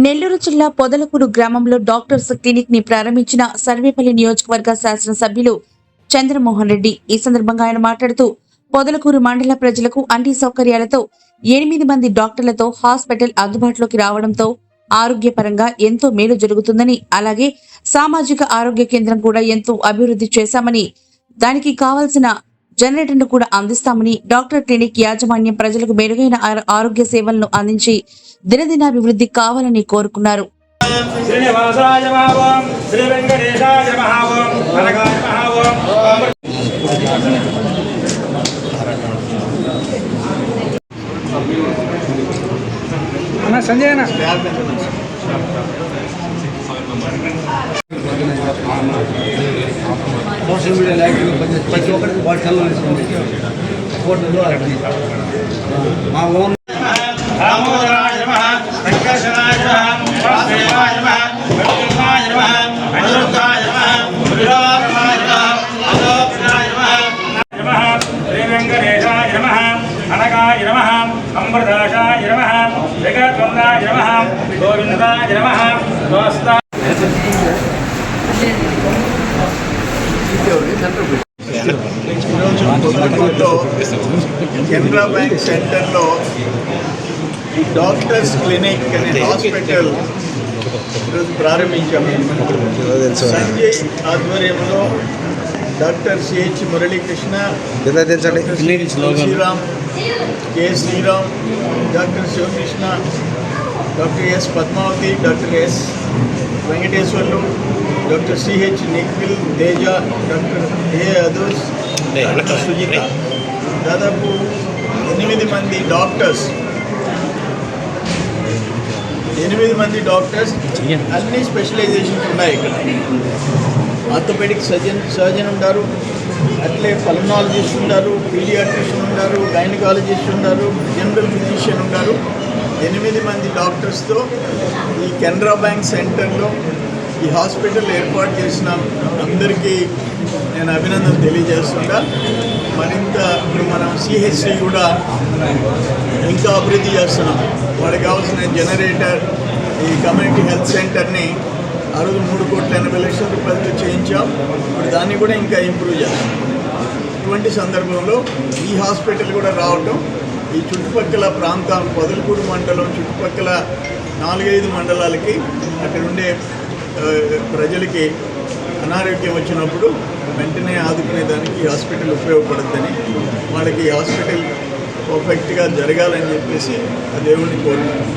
నెల్లూరు జిల్లా పొదలకూరు గ్రామంలో doctors clinic ని ప్రారంభించిన సర్వేపల్లి నియోజకవర్గ శాసనసభ్యులు చంద్రమోహన్ రెడ్డి. ఈ సందర్భంగా ఆయన మాట్లాడుతూ పొదలకూరు మండల ప్రజలకు అన్ని సౌకర్యాలతో 8 మంది డాక్టర్లతో హాస్పిటల్ అందుబాటులోకి రావడంతో ఆరోగ్యపరంగా ఎంతో మేలు జరుగుతుందని, అలాగే సామాజిక ఆరోగ్య కేంద్రం కూడా ఎంతో అభివృద్ధి చేశామని, దానికి కావాల్సిన జనరేటర్ను కూడా అందిస్తామని, డాక్టర్ క్లినిక్ యాజమాన్యం ప్రజలకు మెరుగైన ఆరోగ్య సేవలను అందించి దినదినాభివృద్ధి కావాలని కోరుకున్నారు. సంజయ్ సోషల్ మీడియా యాక్టివ్ ప్రతి ఒక్కరికి వాట్సాప్లో వేసుకోండి. ఫోటోలు మా ఓన్ అమృతాయ నమః జగద్వందాయ నమః గోవిందాయ నమః స్వస్త కెనరా బ్యాంక్ సెంటర్లో డాక్టర్స్ క్లినిక్ అనే హాస్పిటల్ ఈరోజు ప్రారంభించాము. సంజయ్ ఆధ్వర్యంలో doctor CH Muralikrishna, Sriram, K Sriram, doctor Sivakrishna, doctor S Padmavathi, doctor S Venkateswarlu, doctor CH Nikhil Teja, doctor A అదూస్, డాక్టర్ సుజిత, దాదాపు 8 మంది డాక్టర్స్ అన్ని స్పెషలైజేషన్స్ ఉన్నాయి. ఇక్కడ ఆర్థోపెడిక్ సర్జన్ ఉంటారు, అట్లే పల్మనాలజిస్ట్ ఉంటారు, పీడియాట్రిషియన్ ఉంటారు, గైనకాలజిస్ట్ ఉంటారు, జనరల్ ఫిజిషియన్ ఉంటారు. 8 మంది డాక్టర్స్తో ఈ కెనరా బ్యాంక్ సెంటర్లో ఈ హాస్పిటల్ ఏర్పాటు చేసిన అందరికీ నేను అభినందన తెలియజేస్తుంటా. మరింత ఇప్పుడు మనం సిహెచ్సి కూడా ఇంకా అభివృద్ధి చేస్తున్నాం. వాడికి కావాల్సిన జనరేటర్, ఈ కమ్యూనిటీ హెల్త్ సెంటర్ని ఆ రోజు 3,80,00,000 రూపాయలతో చేయించాం. ఇప్పుడు దాన్ని కూడా ఇంకా ఇంప్రూవ్ చేస్తాం. ఇటువంటి సందర్భంలో ఈ హాస్పిటల్ కూడా రావటం ఈ చుట్టుపక్కల ప్రాంతం పొదలకూరు మండలం చుట్టుపక్కల 4-5 మండలాలకి అక్కడ ఉండే ప్రజలకి అనారోగ్యం వచ్చినప్పుడు వెంటనే ఆదుకునేదానికి ఈ హాస్పిటల్ ఉపయోగపడుతుందని, వాళ్ళకి ఈ హాస్పిటల్ పర్ఫెక్ట్గా జరగాలని చెప్పేసి ఆ దేవుడిని కోరుకుంటున్నాను.